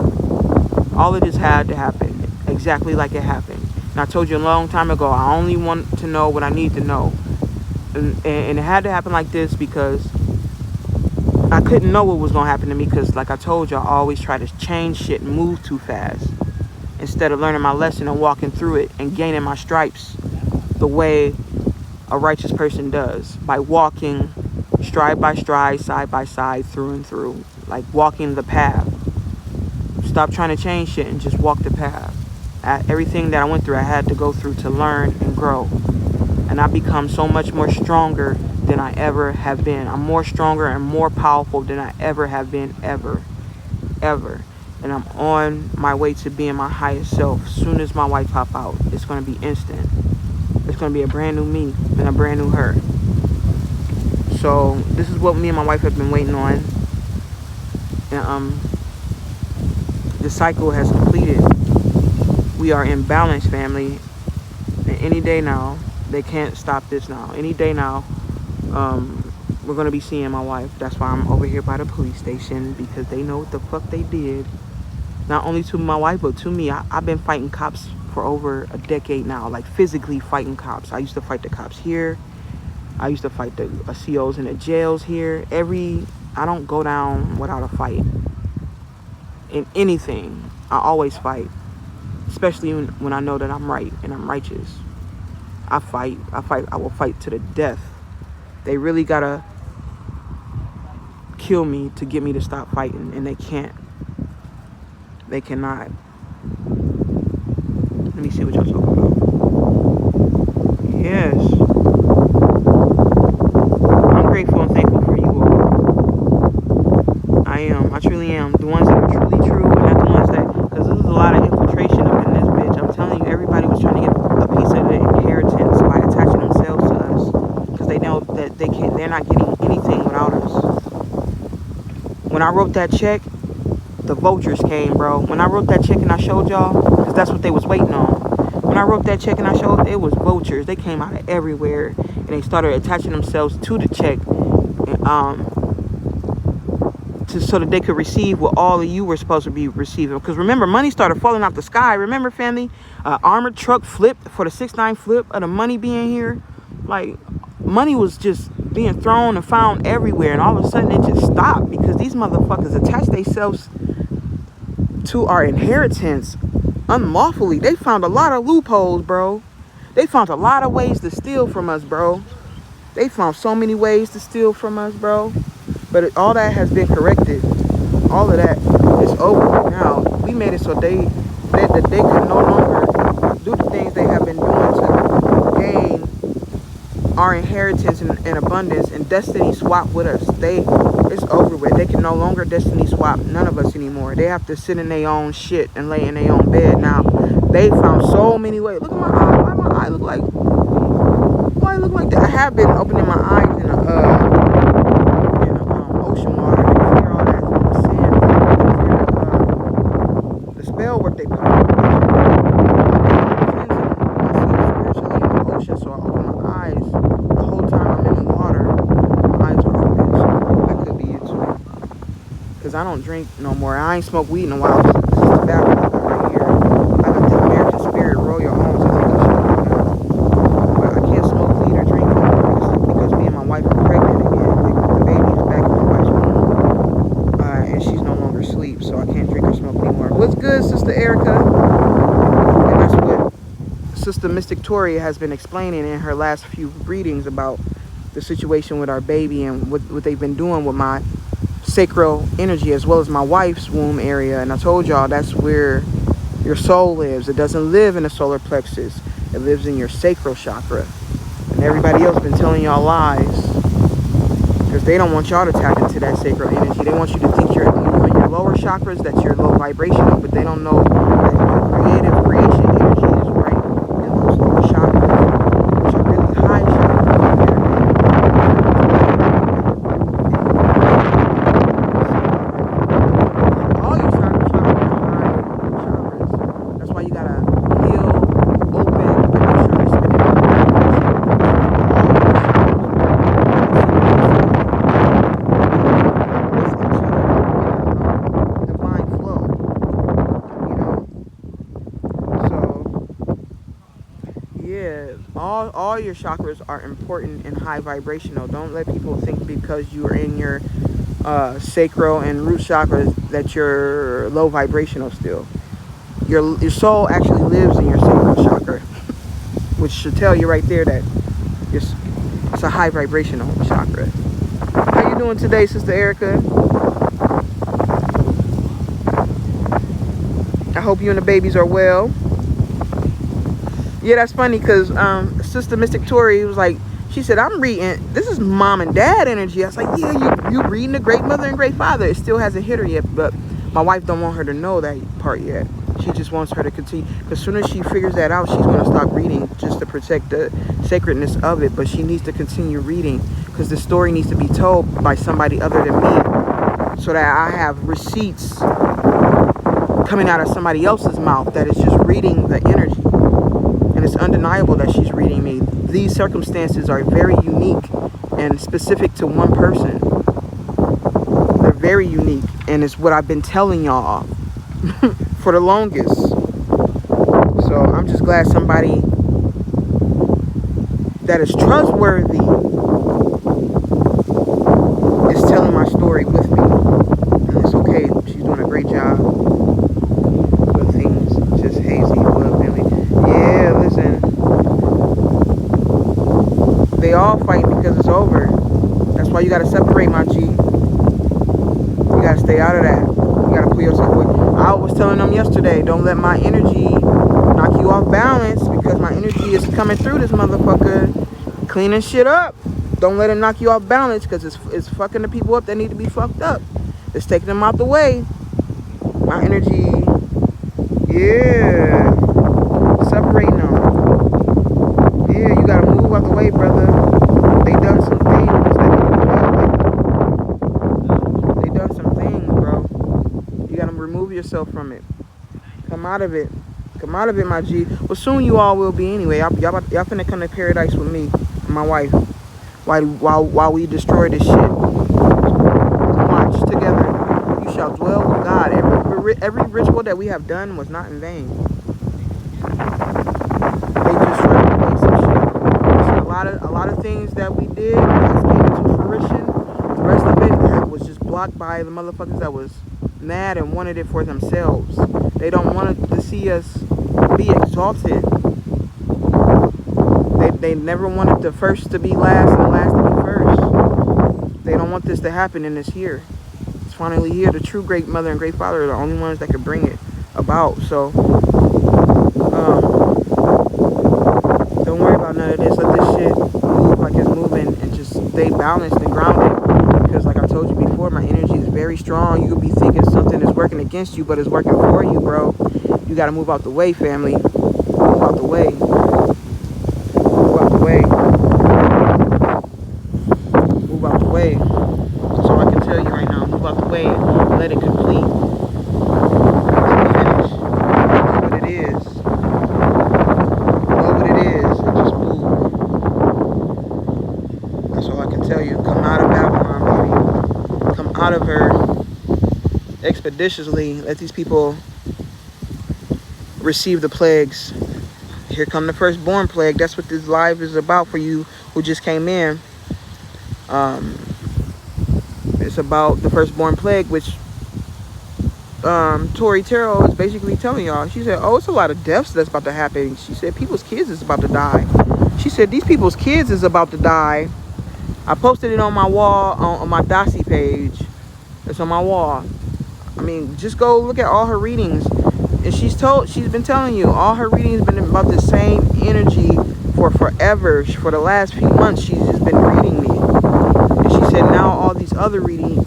All of this had to happen exactly like it happened. And I told you a long time ago, I only want to know what I need to know. And it had to happen like this because I couldn't know what was going to happen to me, because like I told you, I always try to change shit and move too fast instead of learning my lesson and walking through it and gaining my stripes the way a righteous person does, by walking stride by stride, side by side, through and through, like walking the path. Stop trying to change shit and just walk the path. Everything that I went through, I had to go through to learn and grow. And I become so much more stronger than I ever have been. I'm more stronger and more powerful than I ever have been, ever. And I'm on my way to being my highest self. As soon as my wife pop out, it's going to be instant. It's going to be a brand new me and a brand new her. So this is what me and my wife have been waiting on. And the cycle has completed. We are in balance, family. And any day now, they can't stop this now. Any day now, we're going to be seeing my wife. That's why I'm over here by the police station, because they know what the fuck they did. Not only to my wife, but to me. I've been fighting cops for over a decade now, like physically fighting cops. I used to fight the cops here. I used to fight the COs in the jails here. I don't go down without a fight. In anything, I always fight. Especially when I know that I'm right and I'm righteous. I fight. I will fight to the death. They really gotta kill me to get me to stop fighting, and they can't. They cannot. Let me see what y'all talking about. Yes. I'm grateful and thankful for you all. I am. I truly am. The ones that are truly true, and not the ones that, because there's a lot of infiltration up in this bitch. I'm telling you, everybody was trying to get a piece of the inheritance by attaching themselves to us, because they know that they're not getting anything without us. When I wrote that check, the vultures came, bro. When I wrote that check and I showed y'all, because that's what they was waiting on. When I wrote that check and I showed, it was vultures. They came out of everywhere, and they started attaching themselves to the check, so that they could receive what all of you were supposed to be receiving. Because remember, money started falling out the sky. Remember, family? Armored truck flipped for the 6-9 flip of the money being here. Like, money was just being thrown and found everywhere, and all of a sudden it just stopped because these motherfuckers attached themselves to our inheritance unlawfully. They found a lot of loopholes, bro. They found a lot of ways to steal from us, bro. They found so many ways to steal from us, bro. But all that has been corrected. All of that is over now. We made it so they could no longer do the things they have been doing to gain our inheritance and abundance and destiny swap with us. It's over with. They can no longer destiny swap none of us anymore. They have to sit in their own shit and lay in their own bed now. They found so many ways. Look at my eye. Why my eye look like? Why it look like that? I have been opening my eyes in ocean water to clear all that sand, to clear the spell work they put on. So I open my eyes the whole time I'm in the water. My eyes are open. So that could be it too. Because I don't drink no more. I ain't smoked weed in a while. This is the bathroom right here. I got the American Spirit Royal Homes. I think I should have now. But I can't smoke weed or drink no more because me and my wife are pregnant again. The baby is back in my wife's womb. And she's no longer asleep. So I can't drink or smoke anymore. What's good, Sister Erica? And that's what Sister Mystic Tori has been explaining in her last few readings about the situation with our baby and what they've been doing with my sacral energy as well as my wife's womb area. And I told y'all that's where your soul lives. It doesn't live in the solar plexus. It lives in your sacral chakra. And everybody else been telling y'all lies because they don't want y'all to tap into that sacral energy. They want you to think you're in your lower chakras, that you're low vibrational, but they don't know that your creative creation energy is right in those lower chakras, which are really high chakras. All your chakras are high chakras. That's why you gotta heal, open, but make sure you're spinning the right divine flow, you know. So yeah, all your chakras are important and high vibrational. Don't let people think because you are in your sacral and root chakras that you're low vibrational still. Your soul actually lives in your sacral chakra, which should tell you right there that it's a high vibrational chakra. How you doing today, Sister Erica? I hope you and the babies are well. Yeah, that's funny because Sister Mystic Tori was like, she said, I'm reading, this is mom and dad energy. I was like, yeah, you reading the Great Mother and Great Father. It still hasn't hit her yet, but my wife don't want her to know that part yet. She just wants her to continue. Because as soon as she figures that out, she's going to stop reading just to protect the sacredness of it. But she needs to continue reading because the story needs to be told by somebody other than me so that I have receipts coming out of somebody else's mouth that is just reading the energy. And it's undeniable that she's reading me. These circumstances are very unique and specific to one person. They're very unique. And it's what I've been telling y'all for the longest. So So I'm just glad somebody that is trustworthy is telling my story with me. And it's okay. She's doing a great job. But things just hazy, blood, family. Yeah, listen. They all fight because it's over. That's why you gotta separate, my G. You gotta stay out of that. You gotta pull yourself away. I was telling them yesterday, don't let my energy knock you off balance, because my energy is coming through this motherfucker, cleaning shit up. Don't let it knock you off balance, because it's fucking the people up that need to be fucked up. It's taking them out the way. My energy, yeah, separating them. Yeah, you gotta move out the way, brother. They done some things that need to be dealt with. They done some things, bro. You gotta remove yourself from it. Come out of it. Come out of it, my G. Well, soon you all will be anyway. Y'all finna come to paradise with me and my wife while we destroy this shit. Watch together. You shall dwell with God. Every ritual that we have done was not in vain. They just tried to play some shit. So a lot of things that we did has came into fruition. The rest of it was just blocked by the motherfuckers that was mad and wanted it for themselves. They don't want to see us be exalted. They never wanted the first to be last and the last to be first. They don't want this to happen, and it's here. It's finally here. The true great mother and great father are the only ones that could bring it about. So don't worry about none of this. Let this shit move like it's moving, and just stay balanced and grounded. Because like I told you before, my energy is very strong. You could be thinking something is working against you, but it's working for you, bro. You gotta move out the way, family. Move out the way. Move out the way. Move out the way. That's all I can tell you right now. Move out the way and let it complete. Let it finish. Know what it is. Know what it is, and just move. That's all I can tell you. Come out of Babylon, baby. Come out of her expeditiously. Let these people receive the plagues. Here come the firstborn plague. That's what this live is about for you who just came in. It's about the firstborn plague, which Tori Terrell is basically telling y'all. She said, oh, it's a lot of deaths that's about to happen. She said people's kids is about to die. She said these people's kids is about to die. I posted it on my wall, on my Dossie page. It's on my wall. I mean, just go look at all her readings. And she's been telling you, all her readings have been about the same energy for forever. For the last few months, she's just been reading me. And she said now all these other readers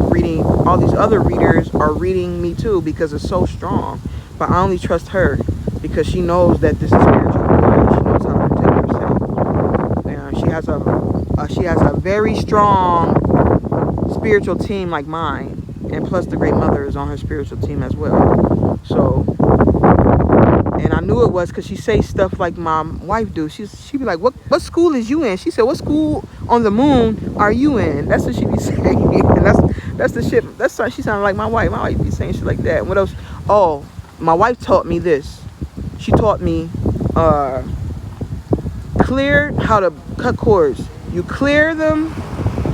are reading me too, because it's so strong. But I only trust her because she knows that this is spiritual. She knows how to protect herself. And she has a very strong spiritual team like mine. And plus the great mother is on her spiritual team as well. So, and I knew it was because she say stuff like my wife do. She be like, what school is you in? She said, what school on the moon are you in? That's what she be saying. And that's the shit. That's why she sounded like my wife. My wife be saying shit like that. And what else? Oh, my wife taught me this. She taught me clear how to cut cords. You clear them,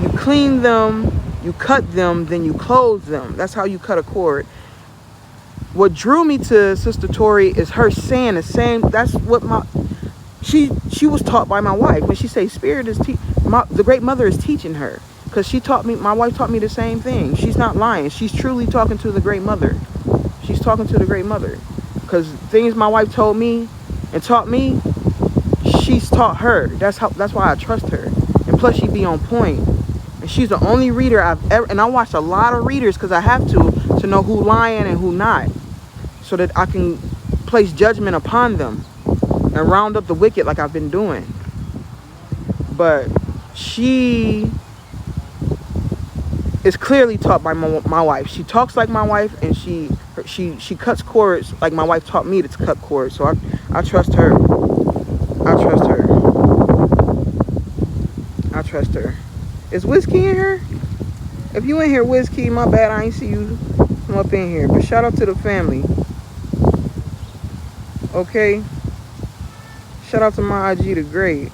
you clean them, you cut them, then you close them. That's how you cut a cord. What drew me to Sister Tori is her saying the same. That's what she was taught by my wife. When she say spirit is the great mother is teaching her, because my wife taught me the same thing. She's not lying. She's truly talking to the great mother. She's talking to the great mother, because things my wife told me and taught me, she's taught her. That's why I trust her. And plus she be on point. And she's the only reader I've ever, and I watched a lot of readers because I have to know who lying and who not, so that I can place judgment upon them and round up the wicked like I've been doing. But she is clearly taught by my wife. She talks like my wife, and she cuts cords like my wife taught me to cut cords. So I trust her. I trust her. I trust her. Is Whiskey in here? If you in here, Whiskey, my bad, I ain't see you come up in here. But shout out to the family. Okay? Shout out to my IG the great.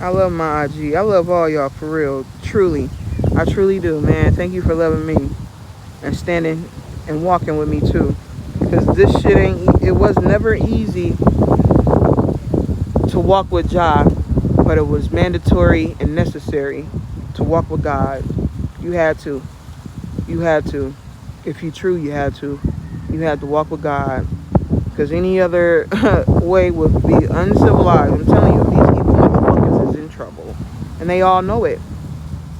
I love my IG. I love all y'all for real. Truly. I truly do, man. Thank you for loving me and standing and walking with me too. Because this shit it was never easy to walk with Jah, but it was mandatory and necessary to walk with God. You had to. You had to. If you true, you had to. You had to walk with God. Because any other way would be uncivilized. I'm telling you, these evil motherfuckers is in trouble. And they all know it.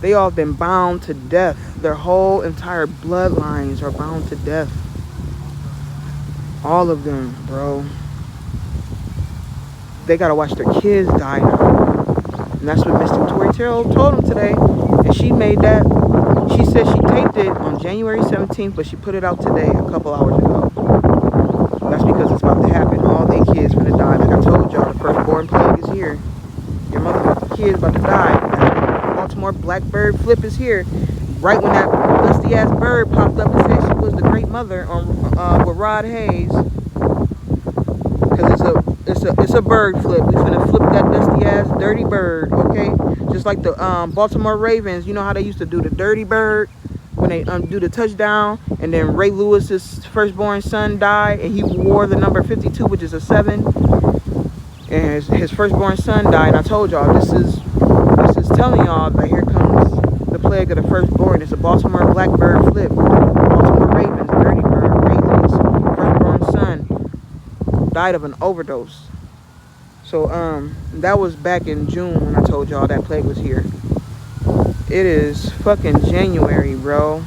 They all been bound to death. Their whole entire bloodlines are bound to death. All of them, bro. They gotta watch their kids die now. And that's what Mystic Tori Terrell told them today. And she made that. She said she taped it on January 17th, but she put it out today, a couple hours ago. That's because it's about to happen. All they kids finna die. Like I told y'all, the firstborn plague is here. Your motherfucking kid about to die. That Baltimore blackbird flip is here. Right when that dusty ass bird popped up and said she was the great mother on with Rod Hayes. Cause it's a bird flip. We finna flip that dusty ass dirty bird, okay? Just like the Baltimore Ravens. You know how they used to do the dirty bird when they do the touchdown, and then Ray Lewis's firstborn son died, and he wore the number 52, which is a 7. And his firstborn son died. And I told y'all this is telling y'all that here comes the plague of the firstborn. It's a Baltimore blackbird flip. Baltimore Ravens, dirty bird, Ravens, firstborn son died of an overdose. So that was back in June when I told y'all that plague was here. It is fucking January, bro.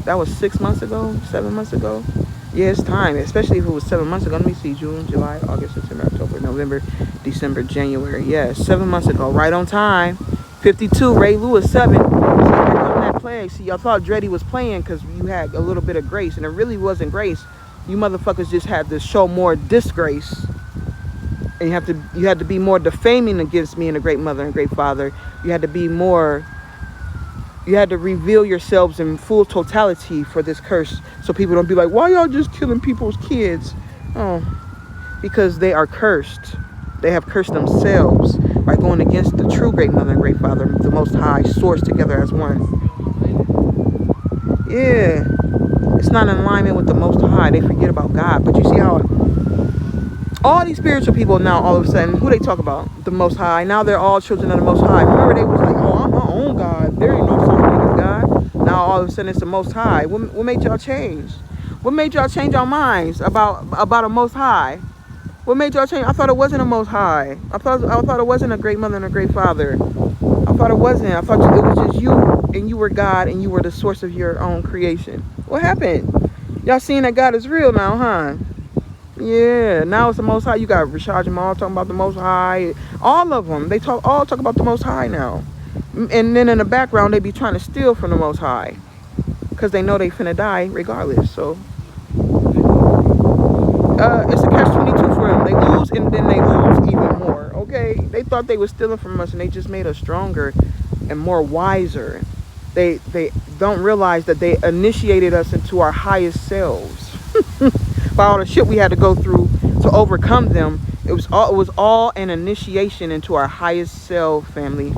That was 6 months ago, 7 months ago. Yeah, it's time, especially if it was 7 months ago. Let me see, June, July, August, September, October, November, December, January. Yeah, 7 months ago, right on time. 52, Ray Lewis, 7. So here come that plague. See, y'all thought Dreddy was playing because you had a little bit of grace, and it really wasn't grace. You motherfuckers just had to show more disgrace. And you had to be more defaming against me and the great mother and great father. You had to be more, you had to reveal yourselves in full totality for this curse. So people don't be like, why y'all just killing people's kids? Oh, because they are cursed. They have cursed themselves by going against the true great mother and great father, the Most High, source together as one. Yeah, it's not in alignment with the Most High. They forget about God. But you see how all these spiritual people now, all of a sudden, who they talk about? The Most High. Now they're all children of the Most High. Remember, they was like, oh, I'm my own God. There ain't no such thing as God. Now all of a sudden, it's the Most High. What made y'all change? What made y'all change your minds about a Most High? What made y'all change? I thought it wasn't a Most High. I thought it wasn't a great mother and a great father. I thought it wasn't. I thought it was just you, and you were God, and you were the source of your own creation. What happened? Y'all seeing that God is real now, huh? Yeah, now it's the Most High. You got Rashad Jamal talking about the Most High. All of them, they all talk about the Most High now. And then in the background, they be trying to steal from the Most High, because they know they finna die regardless. So it's a catch-22 for them. They lose, and then they lose even more. Okay, they thought they were stealing from us, and they just made us stronger and more wiser. They don't realize that they initiated us into our highest selves. By all the shit we had to go through to overcome them, it was all an initiation into our highest self, family.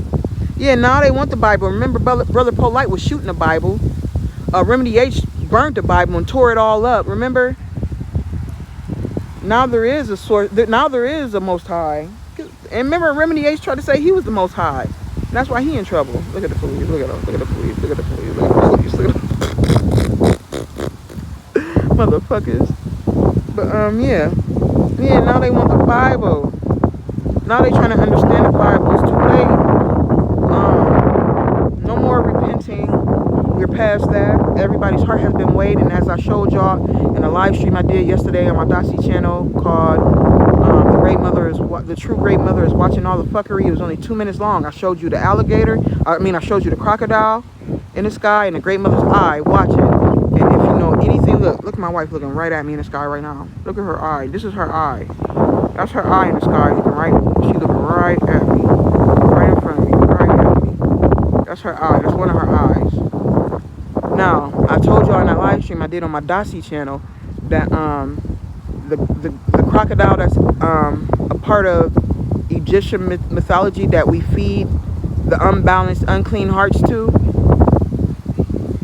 Yeah, now they want the Bible. Remember, Brother Polite was shooting the Bible. Remedy H burned the Bible and tore it all up. Remember? Now there is a source. Now there is a Most High. And remember, Remedy H tried to say he was the Most High. And that's why he in trouble. Look at the police. Look at them. Look at the police. Look at the police. Look at the police. Look at the motherfuckers. But yeah, now they want the Bible. Now they trying to understand the Bible. It's too late. No more repenting. We're past that. Everybody's heart has been weighed, and as I showed y'all in a live stream I did yesterday on my Dasi channel called the true great mother is watching all the fuckery. It was only 2 minutes long. I showed you the alligator. I showed you the crocodile in the sky and the great mother's eye watching. And if you know anything, look at my wife looking right at me in the sky right now. Look at her eye. This is her eye. That's her eye in the sky looking right. She looking right at me. Right in front of me. Right at me. That's her eye. That's one of her eyes. Now, I told y'all in that live stream I did on my Dasi channel that the crocodile that's a part of Egyptian mythology that we feed the unbalanced, unclean hearts to.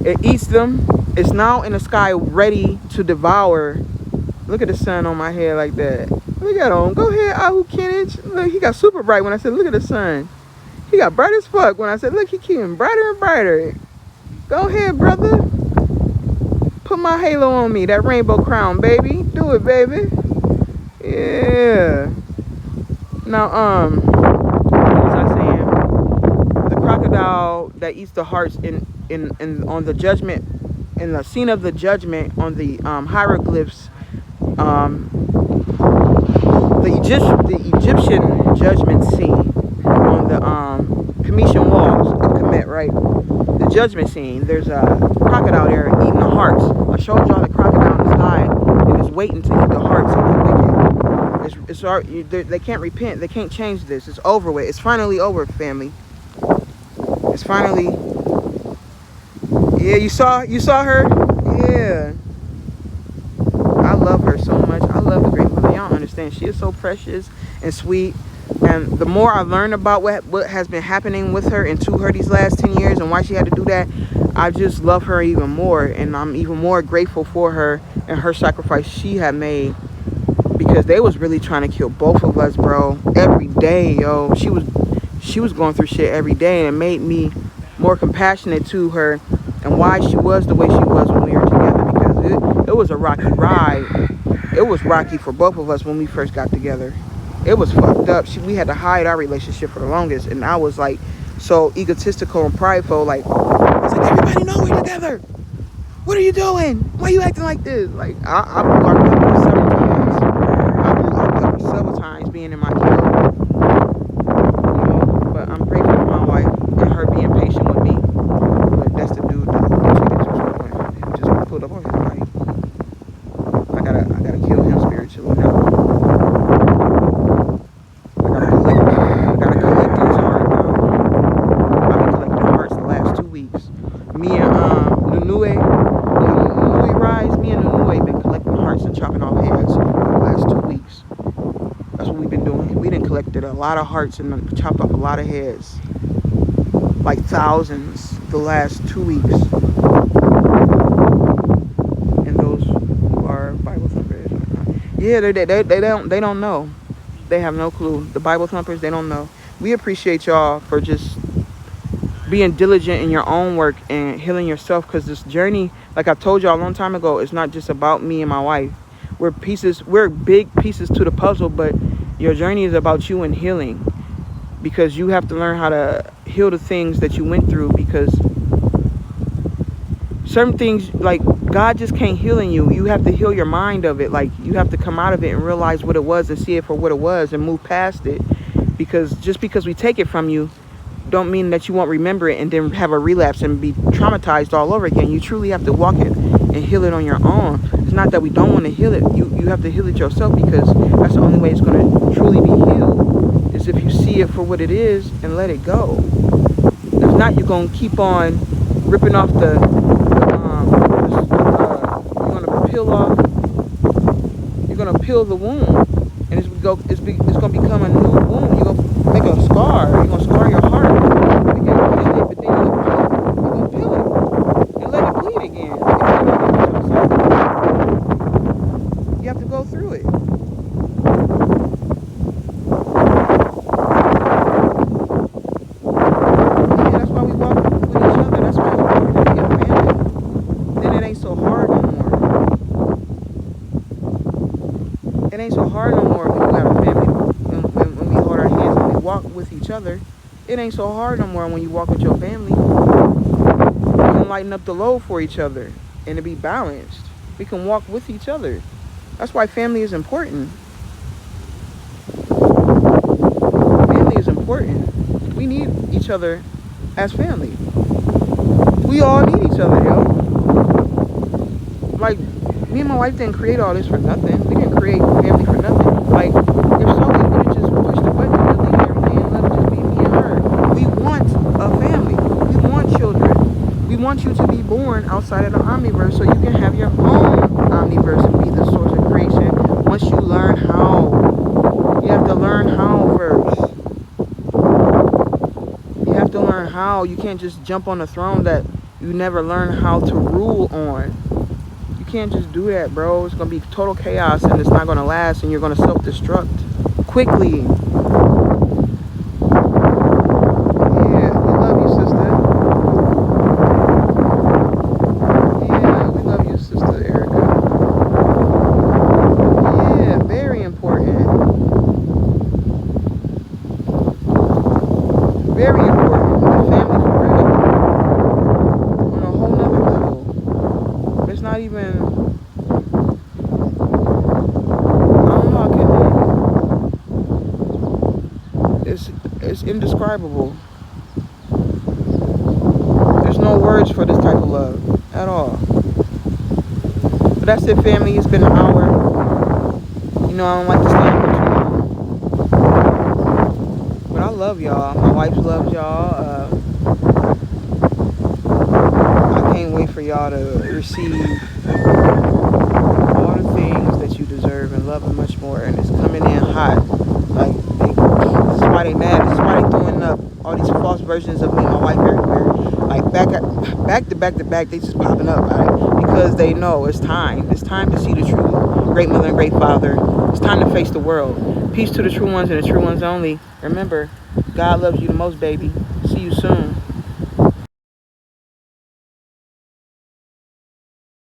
It eats them. It's now in the sky ready to devour. Look at the sun on my head like that. Look at him. Go ahead, Ahu Kinich. Look, he got super bright when I said, look at the sun. He got bright as fuck when I said, look, he getting brighter and brighter. Go ahead, brother. Put my halo on me, that rainbow crown, baby. Do it, baby. Yeah. Now, what was I saying? The crocodile that eats the hearts in on the judgment, in the scene of the judgment on the hieroglyphs, the Egyptian judgment scene on the Commission walls of Kemet, right? The judgment scene. There's a crocodile there eating the hearts. I showed y'all the crocodile in the sky and is waiting to eat the hearts of the wicked. They can't repent. They can't change this. It's over with. It's finally over, family. It's finally. Yeah, you saw her. Yeah. I love her so much. I love the great mother. Y'all don't understand. She is so precious and sweet. And the more I learn about what has been happening with her and to her these last 10 years and why she had to do that, I just love her even more. And I'm even more grateful for her and her sacrifice she had made, because they was really trying to kill both of us, bro. Every day, yo. She was going through shit every day, and it made me more compassionate to her and why she was the way she was when we were together, because it was a rocky ride. It was rocky for both of us when we first got together. It was fucked up. We had to hide our relationship for the longest, and I was like so egotistical and prideful. Like, I was like, everybody know we're together. What are you doing? Why are you acting like this? Like, I blew our cover several times. I blew our cover several times being in my kilo. You know, but I'm grateful for my wife and her being patient with me. But that's the dude that just pulled up on his bike. I gotta kill him spiritually now. I gotta collect his heart now. I've been collecting hearts the last 2 weeks. Me and Nunue Rise, me and Nunue been collecting hearts and chopping off heads for the last 2 weeks. That's what we've been doing. We done collected a lot of hearts and chopped off a lot of heads. Like thousands the last 2 weeks. And those are Bible thumpers. Yeah, they don't know. They have no clue. The Bible thumpers, they don't know. We appreciate y'all for just being diligent in your own work and healing yourself, because this journey, like I told y'all a long time ago, it's not just about me and my wife. We're big pieces to the puzzle, but your journey is about you and healing, because you have to learn how to heal the things that you went through, because certain things, like, God just can't heal in you. You have to heal your mind of it. Like, you have to come out of it and realize what it was and see it for what it was and move past it, because just because we take it from you don't mean that you won't remember it and then have a relapse and be traumatized all over again. You truly have to walk it and heal it on your own. It's not that we don't want to heal it. You have to heal it yourself, because that's the only way it's going to truly be healed, is if you see it for what it is and let it go. If not, you're going to keep on ripping off you're going to peel off, you're going to peel the wound, and it's going to become a new wound. You're going to make a scar. You're going to scar your heart. You can peel it, but then you're going to peel it and let it bleed again. You have to go through it. Yeah, that's why we walk with each other. That's why it's important to be a family. Then it ain't so hard no more. It ain't so hard no more when you got a family. When we hold our hands and we walk with each other, it ain't so hard no more when you walk with your family. We can lighten up the load for each other and to be balanced. We can walk with each other. That's why family is important. Family is important. We need each other as family. We all need each other, yo. Like, me and my wife didn't create all this for nothing. We didn't create family for nothing. Like, if so, we would have just pushed the button and deleted everything and let it just be me and her. We want a family. We want children. We want you to be born outside of the omniverse so you can have your own omniverse and be the source of creation once you learn how. You have to learn how first. to learn how. You can't just jump on the throne that you never learn how to rule on. You can't just do that, bro. It's going to be total chaos, and it's not going to last, and you're going to self-destruct quickly. Yeah, we love you, sister. Yeah, we love you, Sister Erica. Yeah, very important. Very important. The family for real. On a whole nother level. It's not even, I don't know, it's indescribable. There's no words for this type of love at all. But that's it, family. It's been an hour. You know, I don't like to stay on too long. But I love y'all. My wife loves y'all. I can't wait for y'all to receive all the things that you deserve and love and much more. And it's coming in hot. Like, this is why they mad. This is why they throwing up all these false versions of me and my wife everywhere. Like, back to back, they just popping up. Right? Because they know it's time. It's time to see the true great mother and great father. It's time to face the world. Peace to the true ones and the true ones only. Remember, God loves you the most, baby. See you soon.